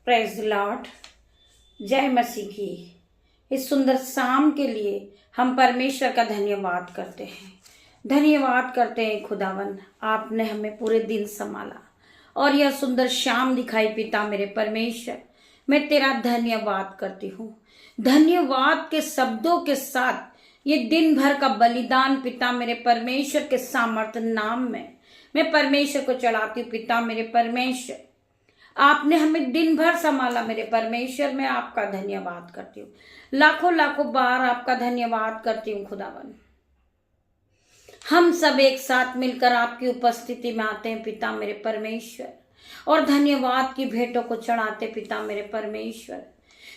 Praise the Lord. जय मसीह की। इस सुंदर शाम के लिए हम परमेश्वर का धन्यवाद करते हैं। धन्यवाद करते हैं खुदावन, आपने हमें पूरे दिन संभाला और यह सुंदर शाम दिखाई। पिता मेरे परमेश्वर, मैं तेरा धन्यवाद करती हूँ। धन्यवाद के शब्दों के साथ ये दिन भर का बलिदान पिता मेरे परमेश्वर के सामर्थ्य नाम में मैं परमेश्वर को चढ़ाती हूँ। पिता मेरे परमेश्वर, आपने हमें दिन भर संभाला। मेरे परमेश्वर, मैं आपका धन्यवाद करती हूँ। लाखों लाखों बार आपका धन्यवाद करती हूँ खुदावन। हम सब एक साथ मिलकर आपकी उपस्थिति में आते हैं पिता मेरे परमेश्वर, और धन्यवाद की भेंटों को चढ़ाते पिता मेरे परमेश्वर।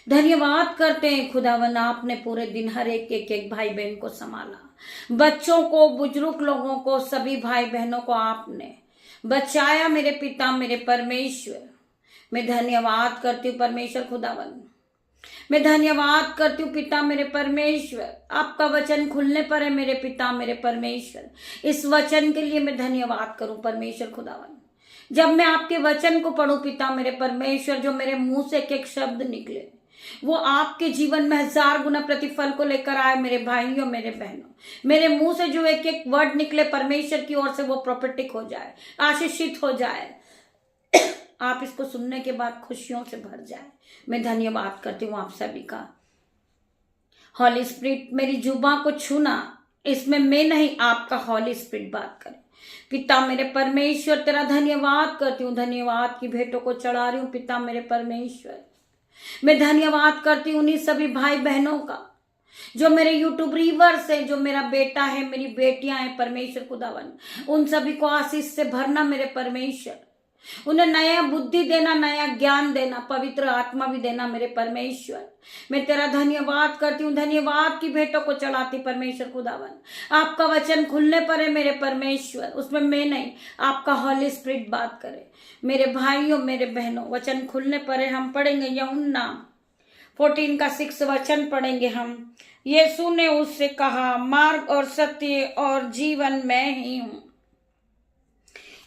धन्यवाद करते हैं खुदावन, आपने पूरे दिन हर एक भाई बहन को संभाला। बच्चों को, बुजुर्ग लोगों को, सभी भाई बहनों को आपने बचाया मेरे पिता मेरे परमेश्वर। मैं धन्यवाद करती हूँ परमेश्वर खुदावन। मैं धन्यवाद करती हूँ पिता मेरे परमेश्वर। आपका वचन खुलने पर है मेरे पिता मेरे परमेश्वर। इस वचन के लिए मैं धन्यवाद करूं परमेश्वर खुदावन। जब मैं आपके वचन को पढ़ूं पिता मेरे परमेश्वर, जो मेरे मुंह से एक एक शब्द निकले वो आपके जीवन में 1000 गुना प्रतिफल को लेकर आए। मेरे भाइयों मेरे बहनों, मेरे मुंह से जो एक एक वर्ड निकले परमेश्वर की ओर से, वो प्रोफेटिक हो जाए, आशीषित हो जाए। आप इसको सुनने के बाद खुशियों से भर जाए। मैं धन्यवाद करती हूँ आप सभी का। हॉली स्पिरिट, मेरी जुबां को छूना, इसमें मैं नहीं, आपका हॉली स्पिरिट बात करे। पिता मेरे परमेश्वर, तेरा धन्यवाद करती हूँ। धन्यवाद की भेंटों को चढ़ा रही हूँ पिता मेरे परमेश्वर। मैं धन्यवाद करती हूँ उन्हीं सभी भाई बहनों का जो मेरे यूट्यूब रीवर्स है, जो मेरा बेटा है, मेरी बेटियां हैं परमेश्वर खुदावन। उन सभी को आशीष से भरना मेरे परमेश्वर। उन्हें नया बुद्धि देना, नया ज्ञान देना, पवित्र आत्मा भी देना मेरे परमेश्वर। मैं तेरा धन्यवाद करती हूँ। धन्यवाद की भेंटों को चढ़ाती परमेश्वर खुदावन। आपका वचन खुलने पर है मेरे परमेश्वर, उसमें मैं नहीं, आपका हॉली स्पिरिट बात करे। मेरे भाइयों मेरे बहनों, वचन खुलने पर है। हम पढ़ेंगे यूहन्ना 14 का 6 वचन पढ़ेंगे हम। यीशु ने उससे कहा, मार्ग और सत्य और जीवन मैं ही हूँ।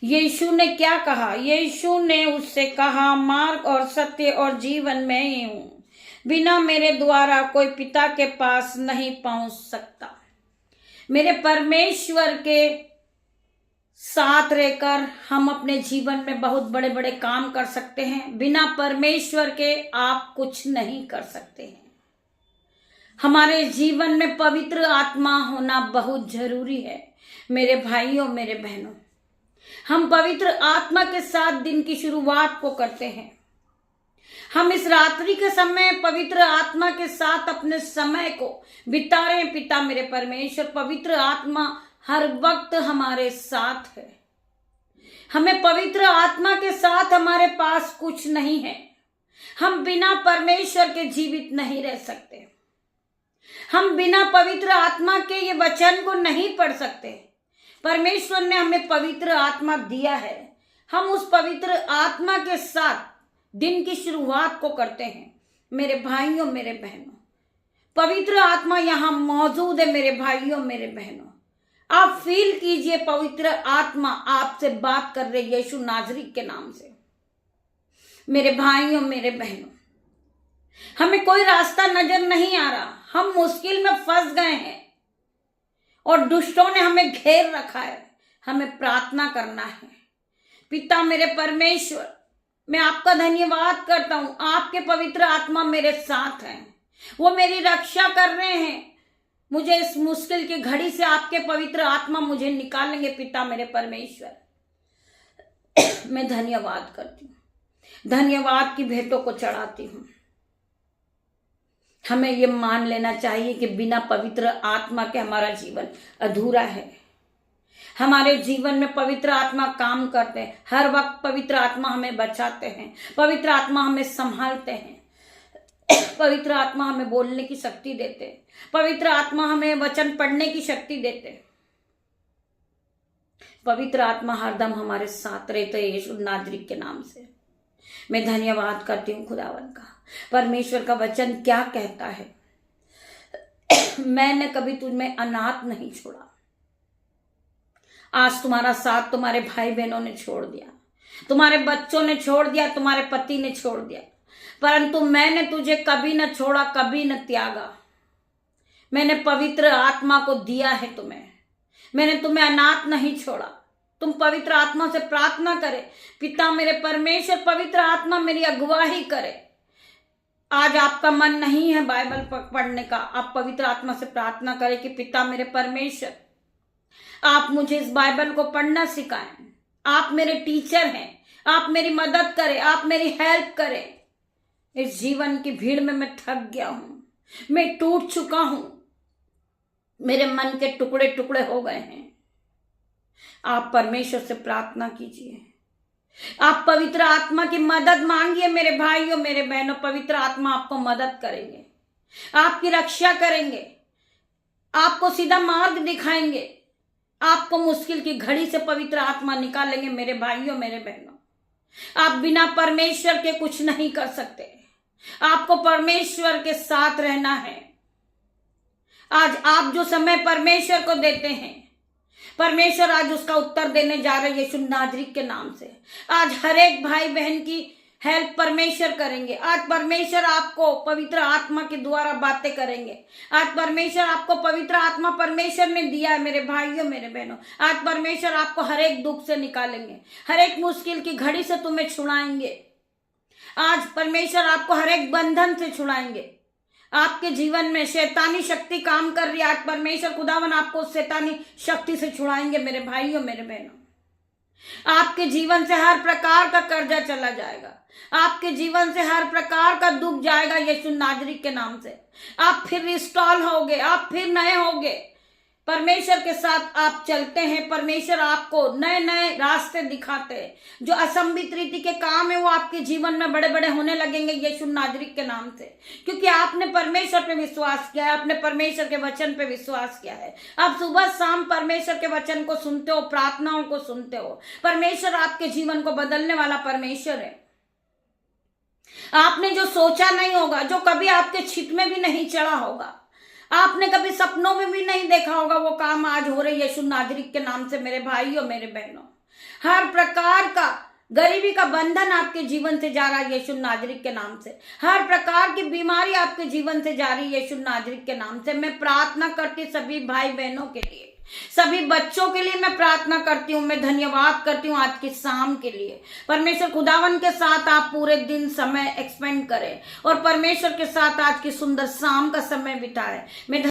यीशु ने क्या कहा? यीशु ने उससे कहा, मार्ग और सत्य और जीवन मैं ही हूं। बिना मेरे द्वारा कोई पिता के पास नहीं पहुंच सकता। मेरे परमेश्वर के साथ रहकर हम अपने जीवन में बहुत बड़े बड़े काम कर सकते हैं। बिना परमेश्वर के आप कुछ नहीं कर सकते हैं। हमारे जीवन में पवित्र आत्मा होना बहुत जरूरी है मेरे भाइयों मेरे बहनों। हम पवित्र आत्मा के साथ दिन की शुरुआत को करते हैं। हम इस रात्रि के समय पवित्र आत्मा के साथ अपने समय को बिता रहे हैं पिता मेरे परमेश्वर। पवित्र आत्मा हर वक्त हमारे साथ है। हमें पवित्र आत्मा के साथ हमारे पास कुछ नहीं है। हम बिना परमेश्वर के जीवित नहीं रह सकते। हम बिना पवित्र आत्मा के ये वचन को नहीं पढ़ सकते। परमेश्वर ने हमें पवित्र आत्मा दिया है। हम उस पवित्र आत्मा के साथ दिन की शुरुआत को करते हैं मेरे भाइयों मेरे बहनों। पवित्र आत्मा यहाँ मौजूद है मेरे भाइयों मेरे बहनों। आप फील कीजिए, पवित्र आत्मा आपसे बात कर रहे यीशु नाजरी के नाम से। मेरे भाइयों मेरे बहनों, हमें कोई रास्ता नजर नहीं आ रहा। हम मुश्किल में फंस गए हैं और दुष्टों ने हमें घेर रखा है। हमें प्रार्थना करना है। पिता मेरे परमेश्वर, मैं आपका धन्यवाद करता हूं। आपके पवित्र आत्मा मेरे साथ हैं, वो मेरी रक्षा कर रहे हैं। मुझे इस मुश्किल की घड़ी से आपके पवित्र आत्मा मुझे निकालेंगे पिता मेरे परमेश्वर। मैं धन्यवाद करती हूँ। धन्यवाद की भेंटों को चढ़ाती हूँ। हमें ये मान लेना चाहिए कि बिना पवित्र आत्मा के हमारा जीवन अधूरा है। हमारे जीवन में पवित्र आत्मा काम करते हैं। हर वक्त पवित्र आत्मा हमें बचाते हैं। पवित्र आत्मा हमें संभालते हैं। पवित्र आत्मा हमें बोलने की शक्ति देते हैं। पवित्र आत्मा हमें वचन पढ़ने की शक्ति देते हैं। पवित्र आत्मा हरदम हमारे साथ रहते हैं यीशु नाजरी के नाम से। मैं धन्यवाद करती हूँ खुदावन का। परमेश्वर का वचन क्या कहता है? मैंने कभी तुझमें अनाथ नहीं छोड़ा। आज तुम्हारा साथ तुम्हारे भाई बहनों ने छोड़ दिया, तुम्हारे बच्चों ने छोड़ दिया, तुम्हारे पति ने छोड़ दिया, परंतु मैंने तुझे कभी न छोड़ा, कभी न त्यागा। मैंने पवित्र आत्मा को दिया है तुम्हें, मैंने तुम्हें अनाथ नहीं छोड़ा। तुम पवित्र आत्मा से प्रार्थना करे, पिता मेरे परमेश्वर, पवित्र आत्मा मेरी अगुवाई करे। आज आपका मन नहीं है बाइबल पढ़ने का, आप पवित्र आत्मा से प्रार्थना करें कि पिता मेरे परमेश्वर, आप मुझे इस बाइबल को पढ़ना सिखाएं। आप मेरे टीचर हैं, आप मेरी मदद करें, आप मेरी हेल्प करें। इस जीवन की भीड़ में मैं थक गया हूं, मैं टूट चुका हूं, मेरे मन के टुकड़े टुकड़े हो गए हैं। आप परमेश्वर से प्रार्थना कीजिए, आप पवित्र आत्मा की मदद मांगिए। मेरे भाइयों, मेरे बहनों, पवित्र आत्मा आपको मदद करेंगे, आपकी रक्षा करेंगे, आपको सीधा मार्ग दिखाएंगे, आपको मुश्किल की घड़ी से पवित्र आत्मा निकालेंगे। मेरे भाइयों, मेरे बहनों, आप बिना परमेश्वर के कुछ नहीं कर सकते। आपको परमेश्वर के साथ रहना है। आज आप जो समय परमेश्वर को देते हैं, परमेश्वर आज उसका उत्तर देने जा रहे हैं यीशु नाज़री के नाम से। आज हर एक भाई बहन की हेल्प परमेश्वर करेंगे। आज परमेश्वर आपको पवित्र आत्मा के द्वारा बातें करेंगे। आज परमेश्वर आपको पवित्र आत्मा परमेश्वर ने दिया है। मेरे भाइयों, मेरे बहनों, आज परमेश्वर आपको हर एक दुख से निकालेंगे, हर एक मुश्किल की घड़ी से तुम्हें छुड़ाएंगे। आज परमेश्वर आपको हर एक बंधन से छुड़ाएंगे। आपके जीवन में शैतानी शक्ति काम कर रही है, आज परमेश्वर खुदावन आपको उस शैतानी शक्ति से छुड़ाएंगे। मेरे भाइयों, मेरे बहनों, आपके जीवन से हर प्रकार का कर्जा चला जाएगा, आपके जीवन से हर प्रकार का दुख जाएगा यीशु नाज़री के नाम से। आप फिर रिस्टॉल होगे, आप फिर नए होगे। परमेश्वर के साथ आप चलते हैं, परमेश्वर आपको नए नए रास्ते दिखाते हैं। जो असंभित रीति के काम है वो आपके जीवन में बड़े बड़े होने लगेंगे यीशु नाज़री के नाम से, क्योंकि आपने परमेश्वर पे विश्वास किया है, आपने परमेश्वर के वचन पे विश्वास किया है। आप सुबह शाम परमेश्वर के वचन को सुनते हो, प्रार्थनाओं को सुनते हो। परमेश्वर आपके जीवन को बदलने वाला परमेश्वर है। आपने जो सोचा नहीं होगा, जो कभी आपके चित्त में भी नहीं चढ़ा होगा, आपने कभी सपनों में भी नहीं देखा होगा, वो काम आज हो रही है यीशु नाज़री के नाम से। मेरे भाइयों, मेरे बहनों, हर प्रकार का गरीबी का बंधन आपके जीवन से जा रहा है यीशु नाज़री के नाम से। हर प्रकार की बीमारी आपके जीवन से जा रही है यीशु नाज़री के नाम से। मैं प्रार्थना करती सभी भाई बहनों के लिए, सभी बच्चों के लिए मैं प्रार्थना करती हूँ। मैं धन्यवाद करती हूँ आज की शाम के लिए। परमेश्वर खुदावन के साथ आप पूरे दिन समय एक्सपेंड करें और परमेश्वर के साथ आज की सुंदर शाम का समय बिताएं। मैं